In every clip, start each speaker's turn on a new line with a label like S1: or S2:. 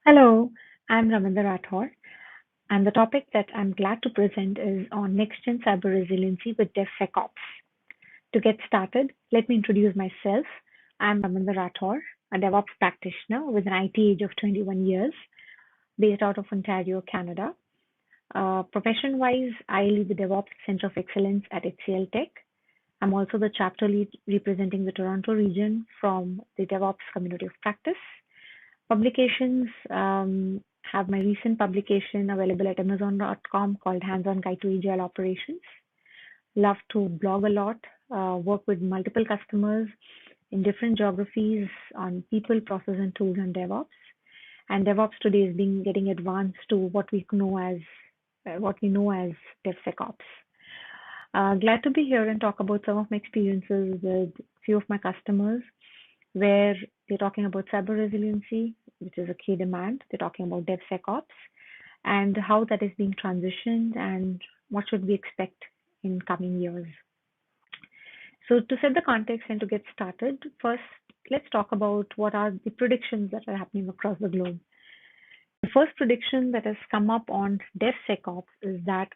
S1: Hello, I'm Raminder Rathore, and the topic that I'm glad to present is on next-gen cyber resiliency with DevSecOps. To get started, let me introduce myself. I'm Raminder Rathore, a DevOps practitioner with an IT age of 21 years, based out of Ontario, Canada. Profession-wise, I lead the DevOps Center of Excellence at HCL Tech. I'm also the chapter lead representing the Toronto region from the DevOps community of practice. Publications have my recent publication available at Amazon.com called Hands-on Guide to Agile Operations. Love to blog a lot, work with multiple customers in different geographies on people, process, and tools and DevOps. And DevOps today is being getting advanced to what we know as DevSecOps. Glad to be here and talk about some of my experiences with few of my customers where they're talking about cyber resiliency, which is a key demand. They're talking about DevSecOps and how that is being transitioned and what should we expect in coming years. So to set the context and to get started, first let's talk about what are the predictions that are happening across the globe. The first prediction that has come up on DevSecOps is that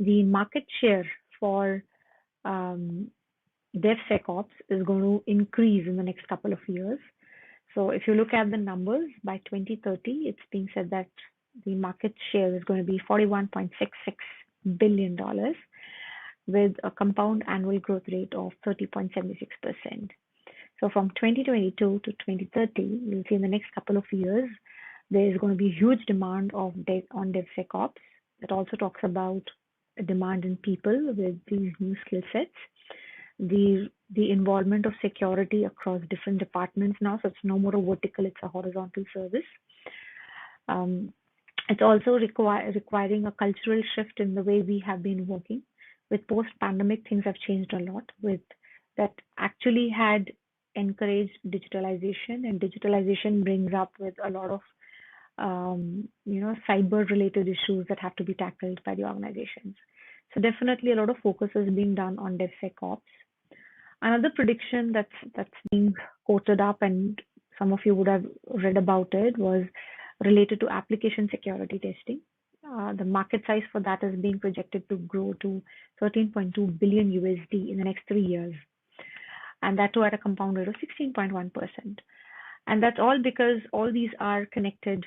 S1: the market share for DevSecOps is going to increase in the next couple of years. So if you look at the numbers, by 2030, it's being said that the market share is going to be $41.66 billion with a compound annual growth rate of 30.76%. So from 2022 to 2030, you'll see in the next couple of years, there is going to be huge demand on DevSecOps. It also talks about a demand in people with these new skill sets. The involvement of security across different departments now, so it's no more a vertical, it's a horizontal service. It's also requiring a cultural shift in the way we have been working. With post-pandemic, things have changed a lot. With that actually had encouraged digitalization, and digitalization brings up with a lot of cyber-related issues that have to be tackled by the organizations. So definitely a lot of focus is being done on DevSecOps. Another prediction that's being quoted up, and some of you would have read about it, was related to application security testing. The market size for that is being projected to grow to 13.2 billion USD in the next 3 years, and that too at a compound rate of 16.1%. And that's all because all these are connected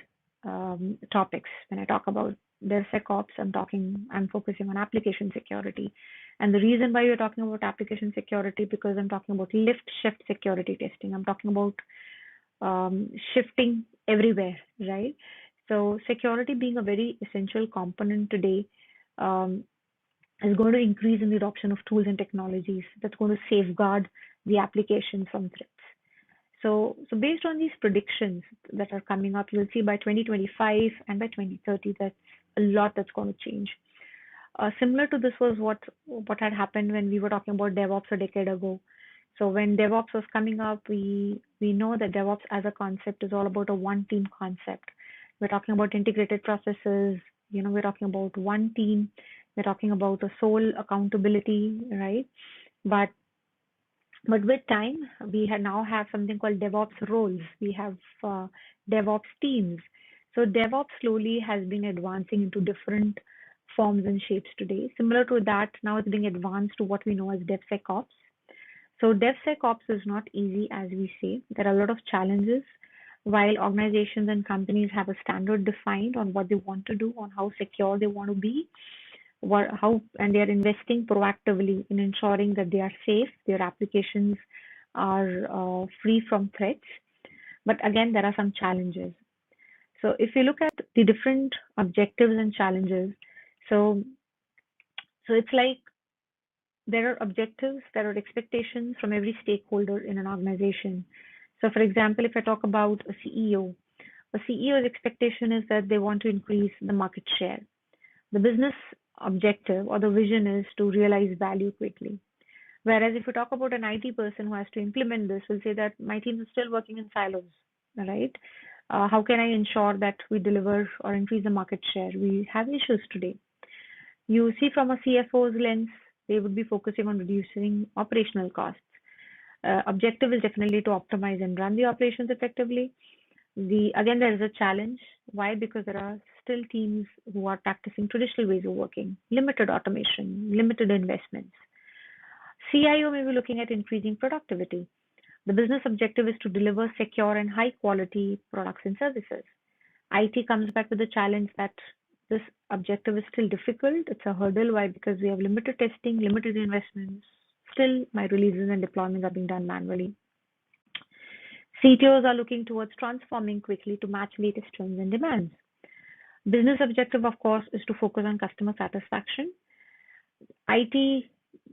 S1: topics. When I talk about DevSecOps, I'm focusing on application security. And the reason why we're talking about application security, because I'm talking about lift shift security testing. I'm talking about shifting everywhere, right? So security being a very essential component today is going to increase in the adoption of tools and technologies that's going to safeguard the application from threats. So based on these predictions that are coming up, you'll see by 2025 and by 2030, that's a lot that's going to change. Similar to this was what had happened when we were talking about DevOps a decade ago. So when DevOps was coming up, we know that DevOps as a concept is all about a one team concept. We're talking about integrated processes. We're talking about one team. We're talking about a sole accountability, right? But with time, we now have something called DevOps roles. We have DevOps teams. So DevOps slowly has been advancing into different forms and shapes today. Similar to that, now it's being advanced to what we know as DevSecOps. So DevSecOps is not easy, as we say. There are a lot of challenges. While organizations and companies have a standard defined on what they want to do, on how secure they want to be, and they are investing proactively in ensuring that they are safe, their applications are free from threats. But again, there are some challenges. So if you look at the different objectives and challenges, so it's like there are objectives, there are expectations from every stakeholder in an organization. So for example, if I talk about a CEO's expectation is that they want to increase the market share. The business objective or the vision is to realize value quickly. Whereas if you talk about an IT person who has to implement this, will say that my team is still working in silos, right? How can I ensure that we deliver or increase the market share? We have issues today. You see from a CFO's lens, they would be focusing on reducing operational costs. Objective is definitely to optimize and run the operations effectively. Again, there is a challenge. Why? Because there are still teams who are practicing traditional ways of working, limited automation, limited investments. CIO may be looking at increasing productivity. The business objective is to deliver secure and high quality products and services. IT comes back with the challenge that this objective is still difficult. It's a hurdle. Why? Because we have limited testing, limited investments. Still, my releases and deployments are being done manually. CTOs are looking towards transforming quickly to match latest trends and demands. Business objective, of course, is to focus on customer satisfaction. IT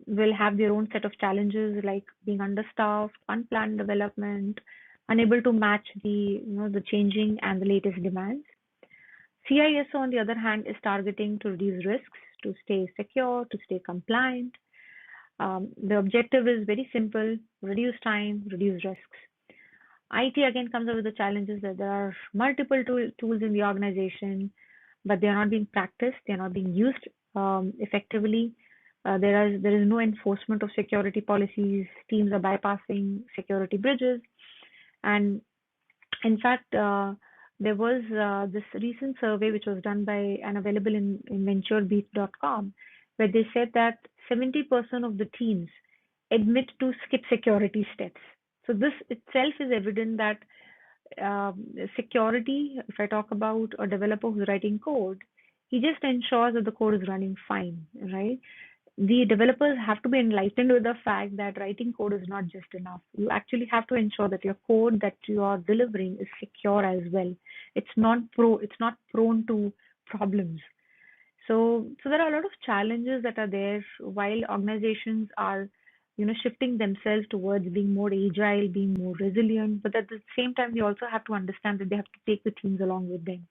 S1: will have their own set of challenges like being understaffed, unplanned development, unable to match the changing and the latest demands. CISO, on the other hand, is targeting to reduce risks, to stay secure, to stay compliant. The objective is very simple: reduce time, reduce risks. IT again comes up with the challenges that there are multiple tools in the organization, but they are not being practiced, they are not being used effectively. There is no enforcement of security policies. Teams are bypassing security bridges, and in fact, there was this recent survey which was done by and available in venturebeat.com, where they said that 70% of the teams admit to skip security steps. So this itself is evident that security, if I talk about a developer who's writing code, he just ensures that the code is running fine, right? The developers have to be enlightened with the fact that writing code is not just enough. You actually have to ensure that your code that you are delivering is secure as well. It's not prone to problems. So there are a lot of challenges that are there while organizations are, shifting themselves towards being more agile, being more resilient. But at the same time, they also have to understand that they have to take the teams along with them.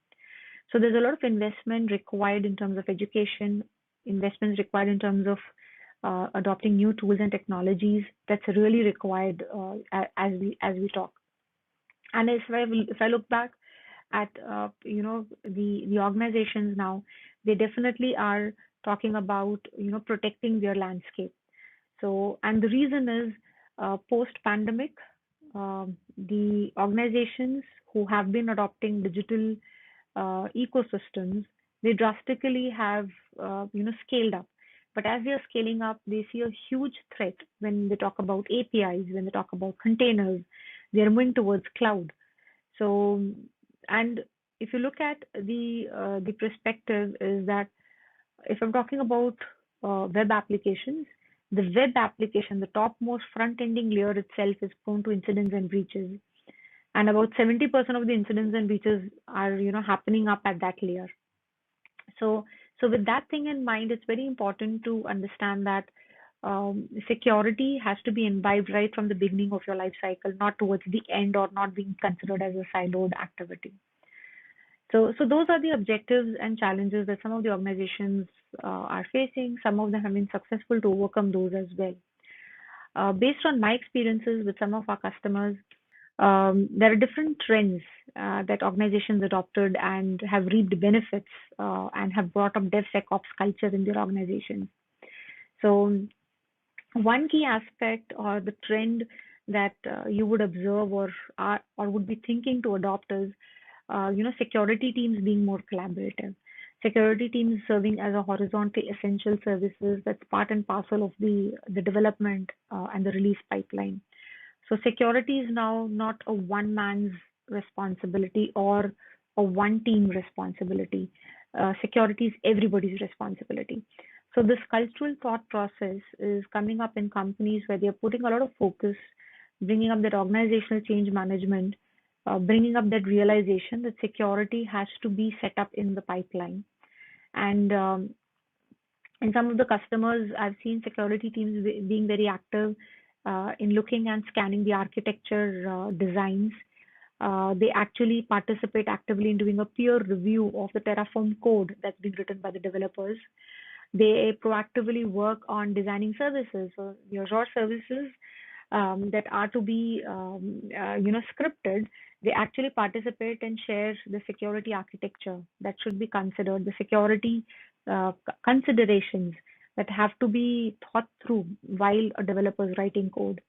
S1: So there's a lot of investment required in terms of education, investments required in terms of adopting new tools and technologies. That's really required as we talk. And if I look back at the organizations now, they definitely are talking about protecting their landscape. So, and the reason is post pandemic, the organizations who have been adopting digital ecosystems, they drastically have scaled up. But as they are scaling up, they see a huge threat when they talk about APIs, when they talk about containers. They are moving towards cloud. So, and if you look at the perspective is that if I'm talking about web applications, the web application, the topmost front-ending layer itself is prone to incidents and breaches, and about 70% of the incidents and breaches are happening up at that layer. So with that thing in mind, it's very important to understand that security has to be imbibed right from the beginning of your life cycle, not towards the end or not being considered as a siloed activity. So those are the objectives and challenges that some of the organizations are facing. Some of them have been successful to overcome those as well. Based on my experiences with some of our customers, there are different trends that organizations adopted and have reaped benefits and have brought up DevSecOps culture in their organizations. So one key aspect or the trend that you would observe or would be thinking to adopt is security teams being more collaborative. Security teams serving as a horizontal essential services that's part and parcel of the development and the release pipeline. So security is now not a one man's responsibility or a one team responsibility. Security is everybody's responsibility. So this cultural thought process is coming up in companies where they're putting a lot of focus, bringing up that organizational change management, bringing up that realization that security has to be set up in the pipeline. And in some of the customers, I've seen security teams being very active in looking and scanning the architecture designs. They actually participate actively in doing a peer review of the Terraform code that's been written by the developers. They proactively work on designing services, so your Azure services that are to be, scripted. They actually participate and share the security architecture that should be considered, the security considerations that have to be thought through while a developer is writing code.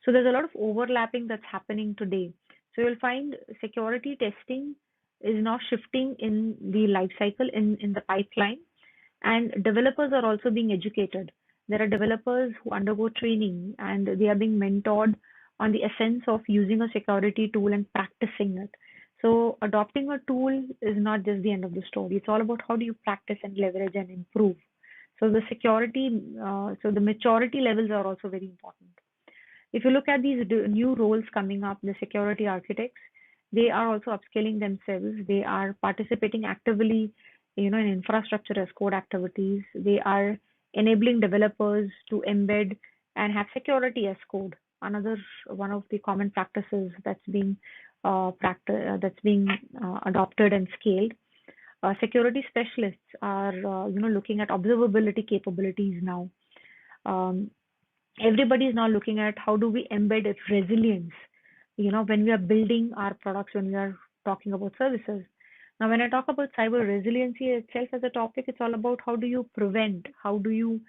S1: So there's a lot of overlapping that's happening today. So you'll find security testing is now shifting in the life cycle in the pipeline, and developers are also being educated. There are developers who undergo training and they are being mentored on the essence of using a security tool and practicing it. So adopting a tool is not just the end of the story. It's all about how do you practice and leverage and improve. So the maturity levels are also very important. If you look at these new roles coming up, the security architects, they are also upskilling themselves. They are participating actively, in infrastructure as code activities. They are enabling developers to embed and have security as code. Another one of the common practices that's being adopted and scaled. Security specialists are, looking at observability capabilities now. Um, Everybody is now looking at how do we embed its resilience, when we are building our products, when we are talking about services. Now, when I talk about cyber resiliency itself as a topic, it's all about how do you prevent, how do you,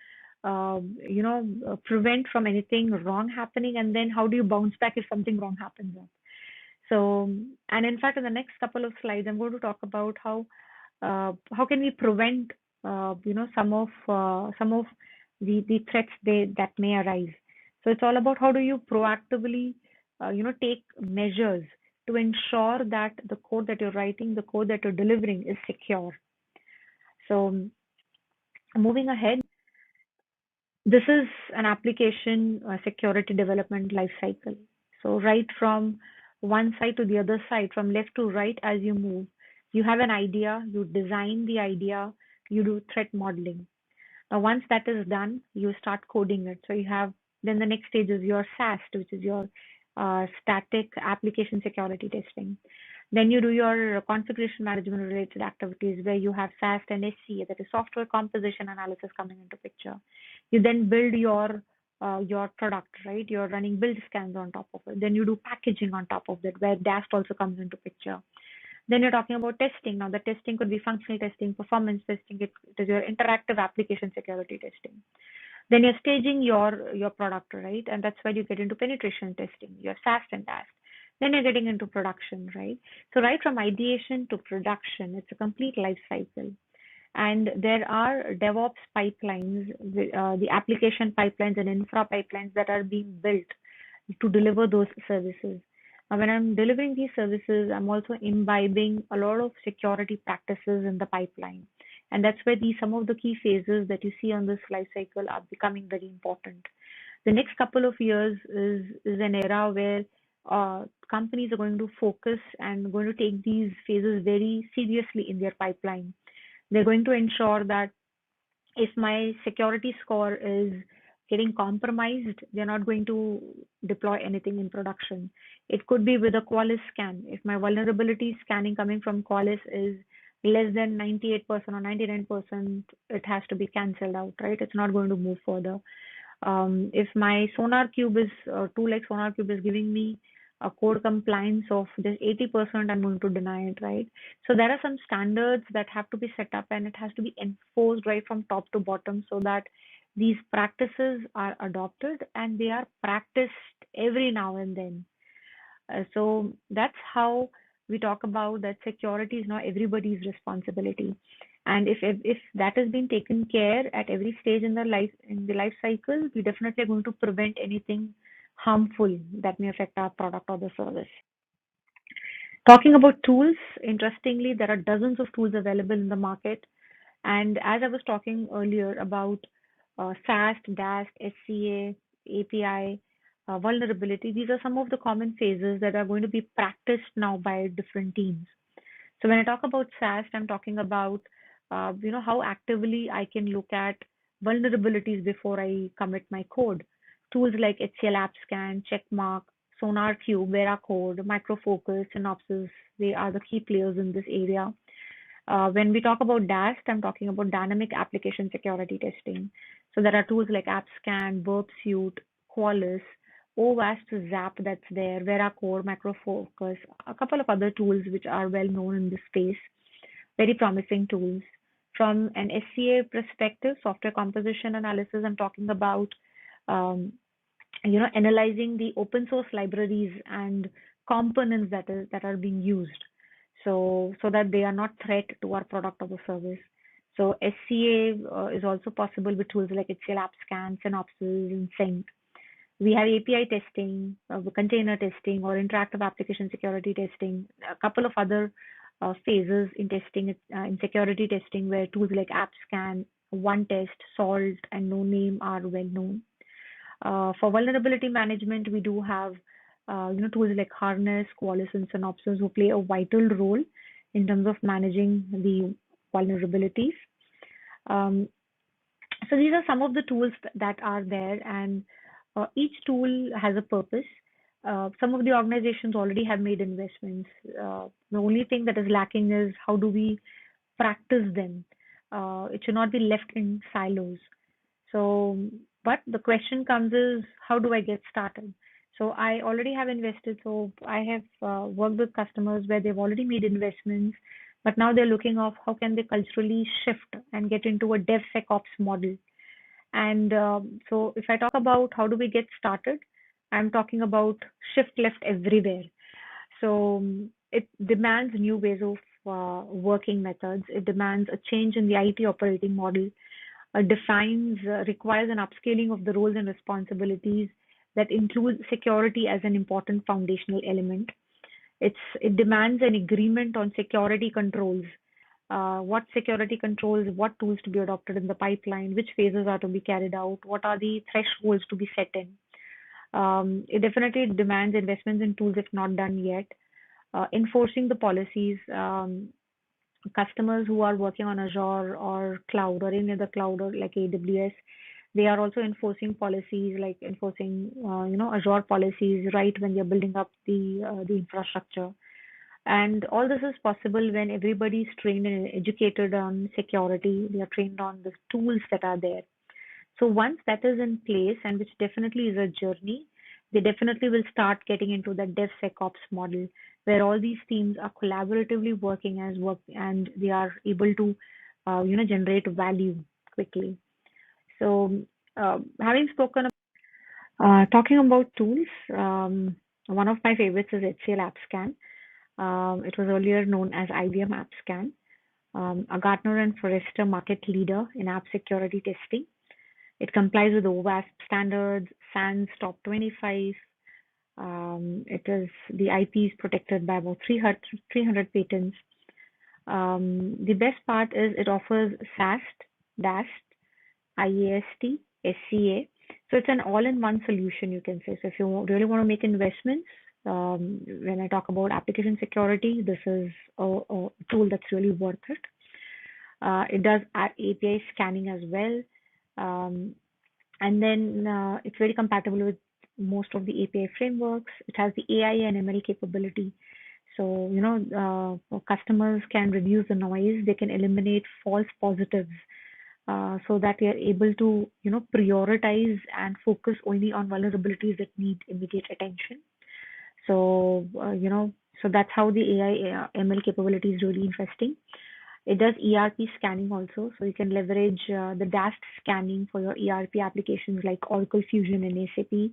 S1: prevent from anything wrong happening, and then how do you bounce back if something wrong happens. So, and in fact, in the next couple of slides, I'm going to talk about how can we prevent some of the threats that may arise. So it's all about how do you proactively take measures to ensure that the code that you're writing, the code that you're delivering is secure. So moving ahead, this is an application security development life cycle. So right from one side to the other side, from left to right as you move, you have an idea, you design the idea, you do threat modeling. Now, once that is done, you start coding it. So you have then the next stage is your SAST, which is your static application security testing. Then you do your configuration management related activities where you have SAST and SCA, that is software composition analysis coming into picture. You then build your product, right? You're running build scans on top of it. Then you do packaging on top of that, where DAST also comes into picture. Then you're talking about testing. Now, the testing could be functional testing, performance testing. It is your interactive application security testing. Then you're staging your product, right? And that's where you get into penetration testing, your SAST and DAST. Then you're getting into production, right? So right from ideation to production, it's a complete life cycle. And there are DevOps pipelines, the application pipelines and infra pipelines that are being built to deliver those services. Now, when I'm delivering these services, I'm also imbibing a lot of security practices in the pipeline. And that's where some of the key phases that you see on this life cycle are becoming very important. The next couple of years is an era where companies are going to focus and going to take these phases very seriously in their pipeline. They're going to ensure that if my security score is getting compromised, they're not going to deploy anything in production. It could be with a Qualys scan. If my vulnerability scanning coming from Qualys is less than 98% or 99%, it has to be cancelled out, right? It's not going to move further. If my Sonar Cube is tool like Sonar Cube is giving me a code compliance of just 80%, I'm going to deny it, right? So there are some standards that have to be set up and it has to be enforced right from top to bottom so that these practices are adopted and they are practiced every now and then. So that's how we talk about that security is now everybody's responsibility. And if that has been taken care at every stage in the life cycle, we definitely are going to prevent anything harmful that may affect our product or the service. Talking about tools, interestingly, there are dozens of tools available in the market. And as I was talking earlier about SAST, DAST, SCA, API, vulnerability, these are some of the common phases that are going to be practiced now by different teams. So when I talk about SAST, I'm talking about how actively I can look at vulnerabilities before I commit my code. Tools like HCL AppScan, Checkmark, SonarQube, Veracode, Microfocus, Synopsys, they are the key players in this area. When we talk about DAST, I'm talking about dynamic application security testing. So there are tools like AppScan, Burp Suite, Qualys, OWASP Zap that's there, Veracode, Microfocus, a couple of other tools which are well known in this space. Very promising tools. From an SCA perspective, software composition analysis, I'm talking about um, analyzing the open source libraries and components that are being used, so that they are not threat to our product or the service. So SCA is also possible with tools like HCL AppScan, Synopsys, and Sync. We have API testing, container testing, or interactive application security testing. A couple of other phases in testing, in security testing, where tools like AppScan, OneTest, Salt, and No Name are well known. For vulnerability management, we do have tools like Harness, Qualys, and Synopsys who play a vital role in terms of managing the vulnerabilities. Um, so these are some of the tools that are there, and each tool has a purpose. Some of the organizations already have made investments. The only thing that is lacking is how do we practice them. It should not be left in silos. So, but the question comes is, how do I get started? So I already have invested. So I have worked with customers where they've already made investments, but now they're looking of how can they culturally shift and get into a DevSecOps model. And so if I talk about how do we get started, I'm talking about shift left everywhere. So it demands new ways of working methods. It demands a change in the IT operating model, requires an upscaling of the roles and responsibilities that include security as an important foundational element. It demands an agreement on security controls. What security controls, what tools to be adopted in the pipeline, which phases are to be carried out, what are the thresholds to be set in. It definitely demands investments in tools if not done yet. Enforcing the policies. Customers who are working on Azure or cloud or any other cloud or like AWS, they are also enforcing policies like enforcing, Azure policies right when they're building up the infrastructure. And all this is possible when everybody is trained and educated on security. They are trained on the tools that are there. So once that is in place, and which definitely is a journey, they definitely will start getting into the DevSecOps model, where all these teams are collaboratively working as work, and they are able to, generate value quickly. So, having spoken, talking about tools, one of my favorites is HCL AppScan. It was earlier known as IBM AppScan, a Gartner and Forrester market leader in app security testing. It complies with OWASP standards, SANS top 25. It is the IP is protected by about 300 patents. The best part is it offers SAST, DAST, IAST, SCA. So it's an all-in-one solution, you can say. So if you really want to make investments, when I talk about application security, this is a tool that's really worth it. It does API scanning as well. Um, and then it's very compatible with most of the API frameworks. It has the AI and ML capability. So, customers can reduce the noise, they can eliminate false positives, so that they are able to, prioritize and focus only on vulnerabilities that need immediate attention. So, so that's how the AI ML capability is really interesting. It does ERP scanning also, so you can leverage the DAST scanning for your ERP applications like Oracle Fusion and SAP.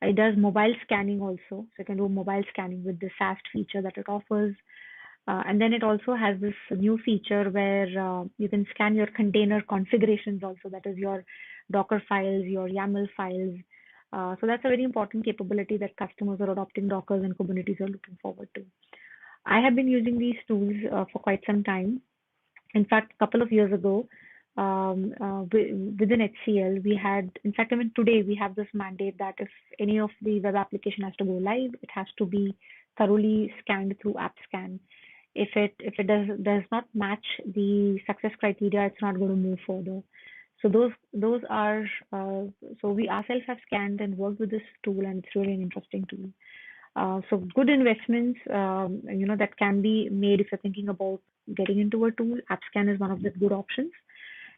S1: It does mobile scanning also, so you can do mobile scanning with the SAST feature that it offers. And then it also has this new feature where you can scan your container configurations also, that is your Docker files, your YAML files. So that's a very important capability that customers are adopting Dockers and Kubernetes are looking forward to. I have been using these tools for quite some time. In fact, a couple of years ago, within HCL, we had, in fact, even today, we have this mandate that if any of the web application has to go live, it has to be thoroughly scanned through AppScan. If it does not match the success criteria, it's not going to move further. So those are so we ourselves have scanned and worked with this tool, and it's really an interesting tool. So good investments, that can be made if you're thinking about getting into a tool. AppScan is one of the good options.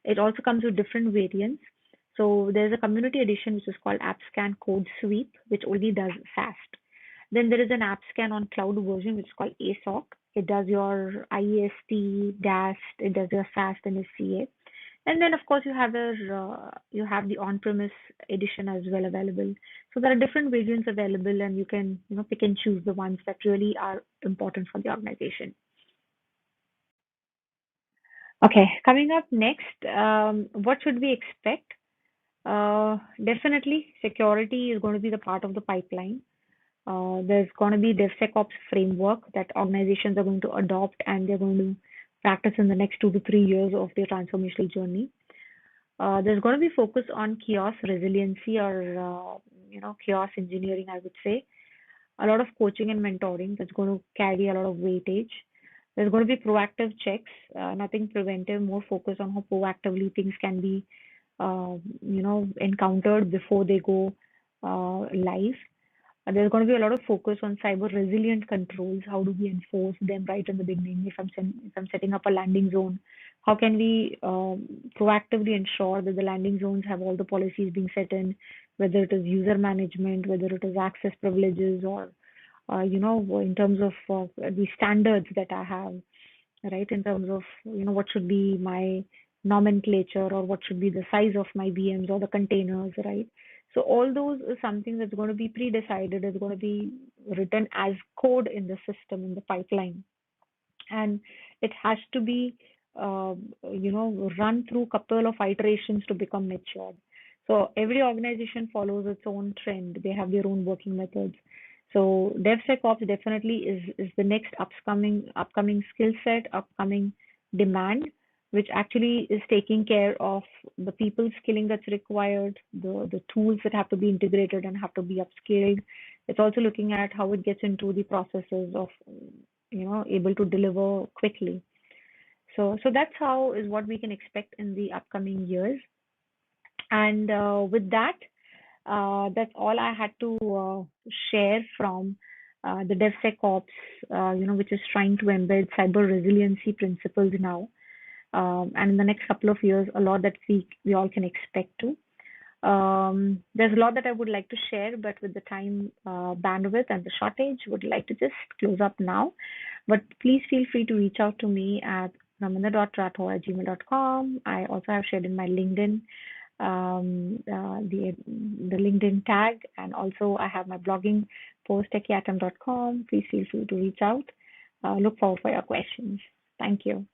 S1: It also comes with different variants. So there's a community edition which is called AppScan Code Sweep, which only does SAST. Then there is an AppScan on cloud version which is called ASOC. It does your IEST, DAST, it does your SAST and SCA. And then, of course, you have the on-premise edition as well available. So there are different variants available, and you can pick and choose the ones that really are important for the organization. Okay, coming up next, what should we expect? Definitely, security is going to be the part of the pipeline. There's going to be DevSecOps framework that organizations are going to adopt, and they're going to practice in the next 2 to 3 years of their transformational journey. There's going to be focus on chaos resiliency, or chaos engineering, I would say. A lot of coaching and mentoring that's going to carry a lot of weightage. There's going to be proactive checks, nothing preventive, more focus on how proactively things can be, encountered before they go live. There's going to be a lot of focus on cyber resilient controls. How do we enforce them right in the beginning? If I'm setting up a landing zone, how can we proactively ensure that the landing zones have all the policies being set in, whether it is user management, whether it is access privileges, or in terms of the standards that I have, right? In terms of, what should be my nomenclature, or what should be the size of my VMs or the containers, right? So all those is something that's going to be pre-decided, is going to be written as code in the system, in the pipeline. And it has to be, run through couple of iterations to become matured. So every organization follows its own trend. They have their own working methods. So DevSecOps definitely is the next upcoming skill set, upcoming demand, which actually is taking care of the people skilling that's required, the tools that have to be integrated and have to be upscaled. It's also looking at how it gets into the processes of able to deliver quickly. So that's how is what we can expect in the upcoming years. And with that, that's all I had to share from the DevSecOps, which is trying to embed cyber resiliency principles now. And in the next couple of years, a lot that we all can expect to. There's a lot that I would like to share, but with the time bandwidth and the shortage, would like to just close up now. But please feel free to reach out to me at raminder.rathore@gmail.com. I also have shared in my LinkedIn the LinkedIn tag, and also I have my blogging post techiatom.com. Please feel free to reach out. Look forward for your questions. Thank you.